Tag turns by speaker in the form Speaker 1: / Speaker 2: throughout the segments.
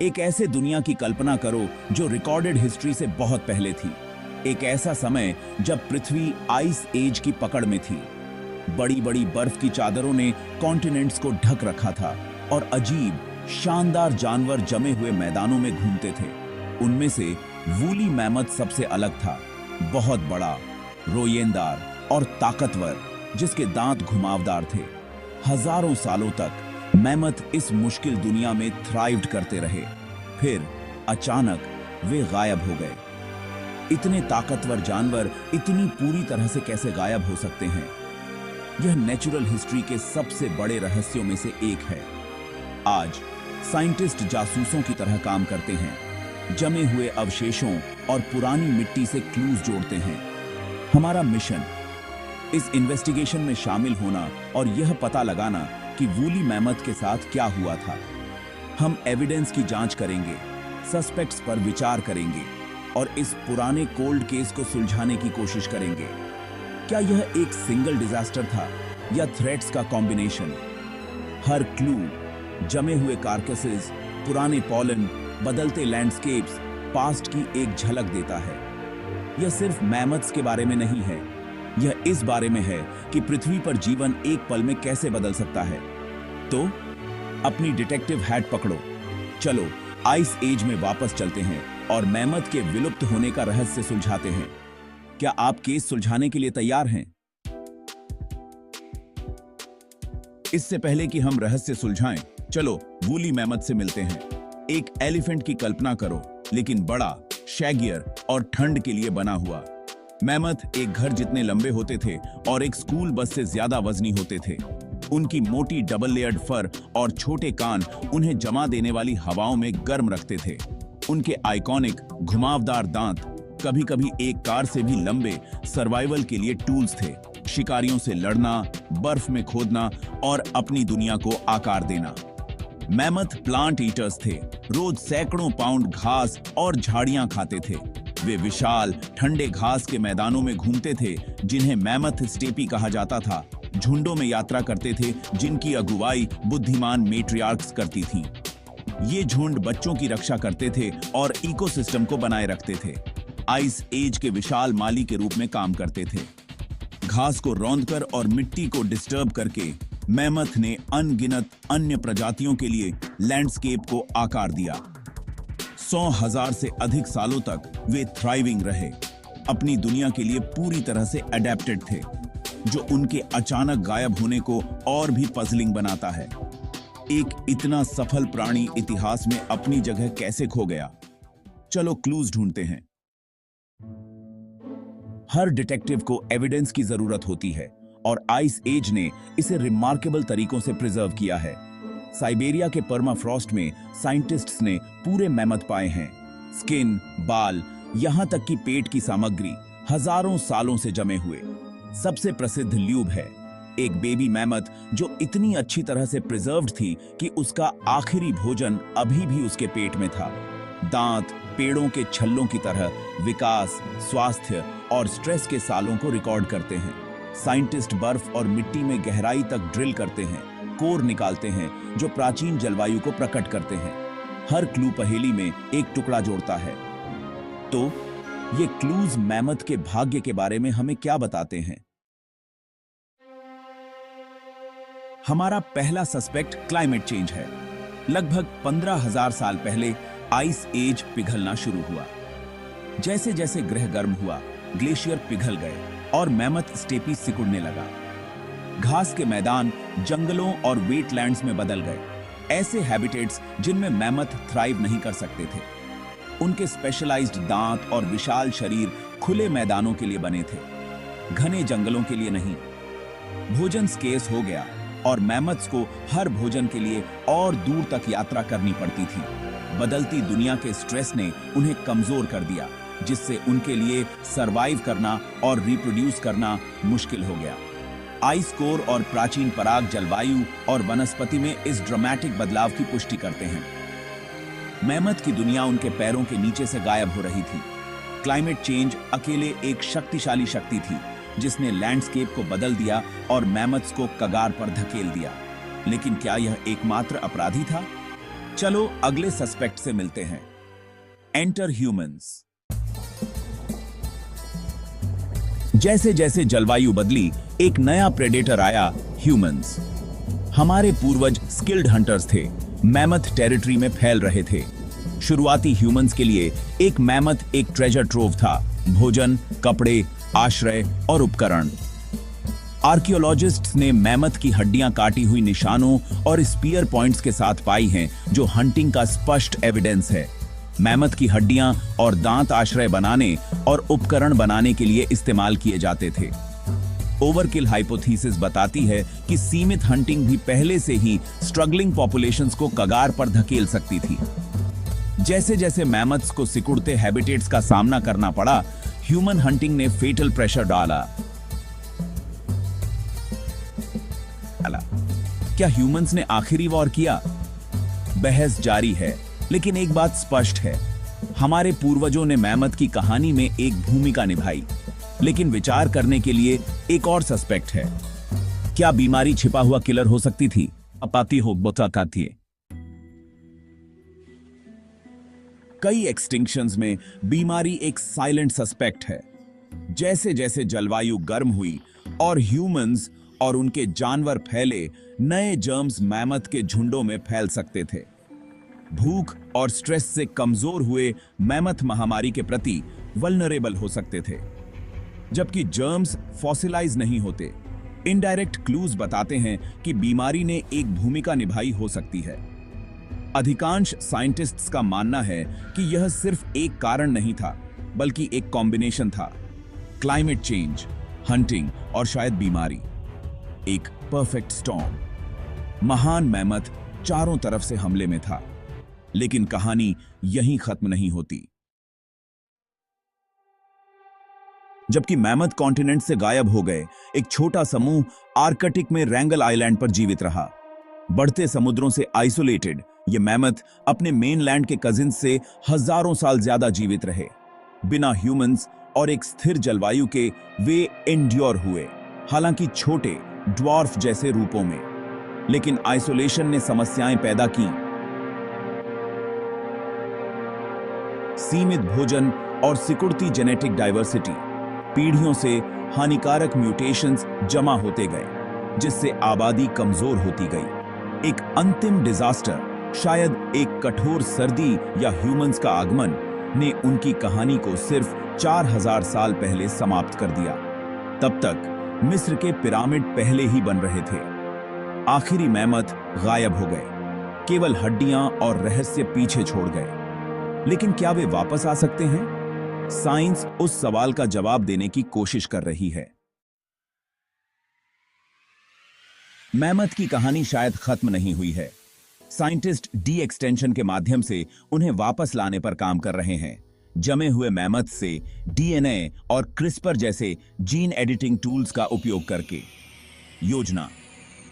Speaker 1: एक ऐसे दुनिया की कल्पना करो जो रिकॉर्डेड हिस्ट्री से बहुत पहले थी। एक ऐसा समय जब पृथ्वी आइस एज की पकड़ में थी। बड़ी बड़ी बर्फ की चादरों ने कॉन्टिनेंट्स को ढक रखा था और अजीब शानदार जानवर जमे हुए मैदानों में घूमते थे। उनमें से वूली मैमथ सबसे अलग था, बहुत बड़ा, रोएंदार और ताकतवर, जिसके दांत घुमावदार थे। हजारों सालों तक मैमथ इस मुश्किल दुनिया में थ्राइव्ड करते रहे। फिर अचानक वे गायब हो गए। इतने ताकतवर जानवर इतनी पूरी तरह से कैसे गायब हो सकते हैं? यह नेचुरल हिस्ट्री के सबसे बड़े रहस्यों में से एक है। आज साइंटिस्ट जासूसों की तरह काम करते हैं, जमे हुए अवशेषों और पुरानी मिट्टी से क्लूज जोड़ते हैं। हमारा मिशन इस इन्वेस्टिगेशन में शामिल होना और यह पता लगाना कि वूली मैमथ के साथ क्या हुआ था। हम एविडेंस की जांच करेंगे, सस्पेक्ट्स पर विचार करेंगे और इस पुराने कोल्ड केस को सुलझाने की कोशिश करेंगे। क्या यह एक सिंगल डिजास्टर था या थ्रेट्स का कॉम्बिनेशन? हर क्लू, जमे हुए कार्कसेस, पुराने पॉलन, बदलते लैंडस्केप्स, पास्ट की एक झलक देता है। यह सिर्फ मैमथ्स के बारे में नहीं है, यह इस बारे में है कि पृथ्वी पर जीवन एक पल में कैसे बदल सकता है। तो अपनी डिटेक्टिव हैट पकड़ो, चलो आइस एज में वापस चलते हैं और मैमथ के विलुप्त होने का रहस्य सुलझाते हैं। क्या आप केस सुलझाने के लिए तैयार हैं? इससे पहले कि हम रहस्य सुलझाएं, चलो वूली मैमथ से मिलते हैं। एक एलिफेंट की कल्पना करो, लेकिन बड़ा, शैगियर और ठंड के लिए बना हुआ। मैमथ एक घर जितने लंबे होते थे और एक स्कूल बस से ज्यादा वजनी होते थे। उनकी मोटी डबल लेयर्ड फर और छोटे कान उन्हें जमा देने वाली हवाओं में गर्म रखते थे। उनके आइकॉनिक घुमावदार दांत कभी-कभी एक कार से भी लंबे सर्वाइवल के लिए टूल्स थे। शिकारियों से लड़ना, बर्फ में खोदना और अपनी दुनिया को आकार देना। मैमथ प्लांट ईटर्स थे, रोज सैकड़ों पाउंड घास और झाड़ियां खाते थे। वे विशाल ठंडे घास के मैदानों में घूमते थे, जिन्हें मैमथ स्टेपी कहा जाता था। झुंडों में यात्रा करते थे, जिनकी अगुवाई बुद्धिमान मेट्रियार्क्स करती थीं। ये झुंड बच्चों की रक्षा करते थे और इकोसिस्टम को बनाए रखते थे। आइस एज के विशाल माली के रूप में काम करते थे। घास को रौंदकर और मिट्टी को डिस्टर्ब करके मैमथ ने अनगिनत अन्य प्रजातियों के लिए लैंडस्केप को आकार दिया। 100,000 से अधिक सालों तक वे थ्राइविंग रहे, अपनी दुनिया के लिए पूरी तरह से अडेप्टेड थे, जो उनके अचानक गायब होने को और भी पजलिंग बनाता है। एक इतना सफल प्राणी इतिहास में अपनी जगह कैसे खो गया? चलो क्लूज ढूंढते हैं। हर डिटेक्टिव को एविडेंस की जरूरत होती है और आइस एज ने इसे रिमार्केबल तरीकों से प्रिजर्व किया है। साइबेरिया के परमाफ्रॉस्ट में साइंटिस्ट्स ने पूरे मैमथ पाए हैं। स्किन, बाल, यहां तक कि पेट की सामग्री हजारों सालों से जमे हुए। सबसे प्रसिद्ध ल्यूब है, एक बेबी मैमथ जो इतनी अच्छी तरह से प्रिजर्व्ड थी कि उसका आखिरी भोजन अभी भी उसके पेट में था। दांत पेड़ों के छल्लों की तरह विकास, स्वास्थ्य और स्ट्रेस के सालों को रिकॉर्ड करते हैं। साइंटिस्ट बर्फ और मिट्टी में गहराई तक ड्रिल करते हैं, कोर निकालते हैं जो प्राचीन जलवायु को प्रकट करते हैं। हर क्लू पहेली में एक टुकड़ा जोड़ता है। तो ये क्लूज मैमथ के भाग्य के बारे में हमें क्या बताते हैं? हमारा पहला सस्पेक्ट क्लाइमेट चेंज है। लगभग 15,000 साल पहले आइस एज पिघलना शुरू हुआ। जैसे जैसे ग्रह गर्म हुआ, ग्लेशियर पिघल गए और मैमथ स्टेपी सिकुड़ने लगा। घास के मैदान जंगलों और वेटलैंड्स में बदल गए, ऐसे हैबिटेट्स जिनमें मैमथ थ्राइव नहीं कर सकते थे। उनके स्पेशलाइज्ड दांत और विशाल शरीर खुले मैदानों के लिए बने थे, घने जंगलों के लिए नहीं। भोजन स्केर्स हो गया और मैमथ्स को हर भोजन के लिए और दूर तक यात्रा करनी पड़ती थी। बदलती दुनिया के स्ट्रेस ने उन्हें कमजोर कर दिया, जिससे उनके लिए सरवाइव करना और रिप्रोड्यूस करना मुश्किल हो गया। आइस कोर और प्राचीन पराग जलवायु और वनस्पति में इस ड्रामेटिक बदलाव की पुष्टि करते हैं। मैमथ की दुनिया उनके पैरों के नीचे से गायब हो रही थी। क्लाइमेट चेंज अकेले एक शक्तिशाली शक्ति थी, जिसने लैंडस्केप को बदल दिया और मैमथ्स को कगार पर धकेल दिया। लेकिन क्या यह एकमात्र अपराधी था? चलो अगले सस्पेक्ट से मिलते हैं। Enter humans. जैसे जैसे जलवायु बदली, एक नया प्रेडेटर आया, ह्यूमंस। हमारे पूर्वज स्किल्ड हंटर्स थे, मैमथ टेरिटरी में फैल रहे थे। शुरुआती ह्यूमंस के लिए एक मैमथ एक ट्रेजर ट्रोव था, भोजन, कपड़े, आश्रय और उपकरण। आर्कियोलॉजिस्ट्स ने मैमथ की हड्डियां काटी हुई निशानों और स्पीयर पॉइंट्स के साथ पाई हैं, जो हंटिंग का स्पष्ट एविडेंस है। मैमथ की हड्डियां और दांत आश्रय बनाने और उपकरण बनाने के लिए इस्तेमाल किए जाते थे। ओवरकिल हाइपोथेसिस बताती है कि सीमित हंटिंग भी पहले से ही स्ट्रगलिंग पॉपुलेशंस को कगार पर धकेल सकती थी। जैसे जैसे मैमथ्स को सिकुड़ते हैबिटेट्स का सामना करना पड़ा, ह्यूमन हंटिंग ने फेटल प्रेशर डाला। क्या ह्यूमंस ने आखिरी वॉर किया? बहस जारी है, लेकिन एक बात स्पष्ट है, हमारे पूर्वजों ने मैमथ की कहानी में एक भूमिका निभाई। लेकिन विचार करने के लिए एक और सस्पेक्ट है। क्या बीमारी छिपा हुआ किलर हो सकती थी? अपाती हो बताती है। कई एक्सटिंक्शंस में बीमारी एक साइलेंट सस्पेक्ट है। जैसे जैसे जलवायु गर्म हुई और ह्यूमंस और उनके जानवर फैले, नए जर्म्स मैमथ के झुंडों में फैल सकते थे। भूख और स्ट्रेस से कमजोर हुए मैमथ महामारी के प्रति वल्नरेबल हो सकते थे। जबकि जर्म्स फॉसिलाइज नहीं होते, इनडायरेक्ट क्लूज बताते हैं कि बीमारी ने एक भूमिका निभाई हो सकती है। अधिकांश साइंटिस्ट्स का मानना है कि यह सिर्फ एक कारण नहीं था, बल्कि एक कॉम्बिनेशन था। क्लाइमेट चेंज, हंटिंग और शायद बीमारी, एक परफेक्ट स्टॉर्म। महान मैमथ चारों तरफ से हमले में था, लेकिन कहानी यहीं खत्म नहीं होती। जबकि मैमथ कॉन्टिनेंट से गायब हो गए, एक छोटा समूह आर्कटिक में रैंगल आइलैंड पर जीवित रहा। बढ़ते समुद्रों से आइसोलेटेड, ये मैमथ अपने मेनलैंड के कजिन्स से हजारों साल ज्यादा जीवित रहे। बिना ह्यूमंस और एक स्थिर जलवायु के वे एंड्योर हुए, हालांकि छोटे ड्वार्फ जैसे रूपों में। लेकिन आइसोलेशन ने समस्याएं पैदा की। सीमित भोजन और सिकुड़ती जेनेटिक डाइवर्सिटी, पीढ़ियों से हानिकारक म्यूटेशंस जमा होते गए, जिससे आबादी कमजोर होती गई। एक अंतिम डिजास्टर, शायद एक कठोर सर्दी या ह्यूमंस का आगमन, ने उनकी कहानी को सिर्फ 4000 साल पहले समाप्त कर दिया। तब तक मिस्र के पिरामिड पहले ही बन रहे थे। आखिरी मैमथ गायब हो गए, केवल हड्डियां और रहस्य पीछे छोड़ गए। लेकिन क्या वे वापस आ सकते हैं? साइंस उस सवाल का जवाब देने की कोशिश कर रही है। मैमथ की कहानी शायद खत्म नहीं हुई है। साइंटिस्ट डी एक्सटेंशन के माध्यम से उन्हें वापस लाने पर काम कर रहे हैं। जमे हुए मैमथ से डीएनए और क्रिस्पर जैसे जीन एडिटिंग टूल्स का उपयोग करके। योजना: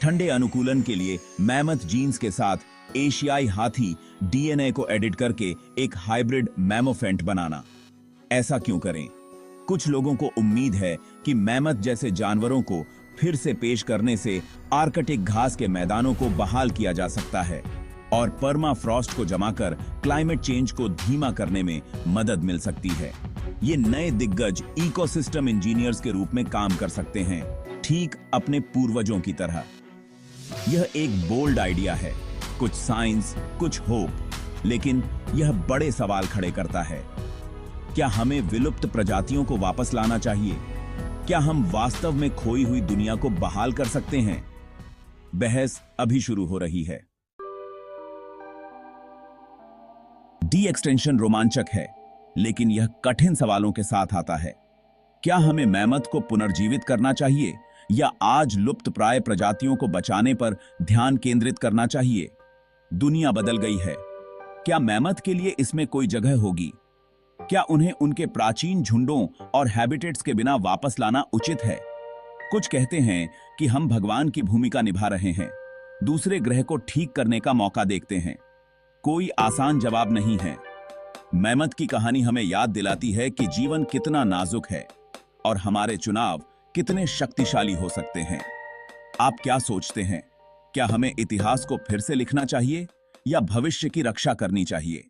Speaker 1: ठंडे अनुकूलन के लिए मैमथ जीन्स के साथ एशियाई हाथी डीएनए को एडिट करके एक हाइब्रिड मैमोफेंट बनाना। ऐसा क्यों करें? कुछ लोगों को उम्मीद है कि मैमथ जैसे जानवरों को फिर से पेश करने से आर्कटिक घास के मैदानों को बहाल किया जा सकता है और पर्माफ्रॉस्ट को जमाकर क्लाइमेट चेंज को धीमा करने में मदद मिल सकती है। ये नए दिग्गज इकोसिस्टम इंजीनियर्स के रूप में काम कर सकते हैं, ठीक अपने पूर्वजों की तरह। यह एक बोल्ड आइडिया है, कुछ साइंस, कुछ होप, लेकिन यह बड़े सवाल खड़े करता है। क्या हमें विलुप्त प्रजातियों को वापस लाना चाहिए? क्या हम वास्तव में खोई हुई दुनिया को बहाल कर सकते हैं? बहस अभी शुरू हो रही है। डी एक्सटेंशन रोमांचक है, लेकिन यह कठिन सवालों के साथ आता है। क्या हमें मैमथ को पुनर्जीवित करना चाहिए या आज लुप्त प्राय प्रजातियों को बचाने पर ध्यान केंद्रित करना चाहिए? दुनिया बदल गई है। क्या मैमथ के लिए इसमें कोई जगह होगी? क्या उन्हें उनके प्राचीन झुंडों और हैबिटेट्स के बिना वापस लाना उचित है? कुछ कहते हैं कि हम भगवान की भूमिका निभा रहे हैं, दूसरे ग्रह को ठीक करने का मौका देखते हैं। कोई आसान जवाब नहीं है। मैमथ की कहानी हमें याद दिलाती है कि जीवन कितना नाजुक है और हमारे चुनाव कितने शक्तिशाली हो सकते हैं। आप क्या सोचते हैं? क्या हमें इतिहास को फिर से लिखना चाहिए या भविष्य की रक्षा करनी चाहिए।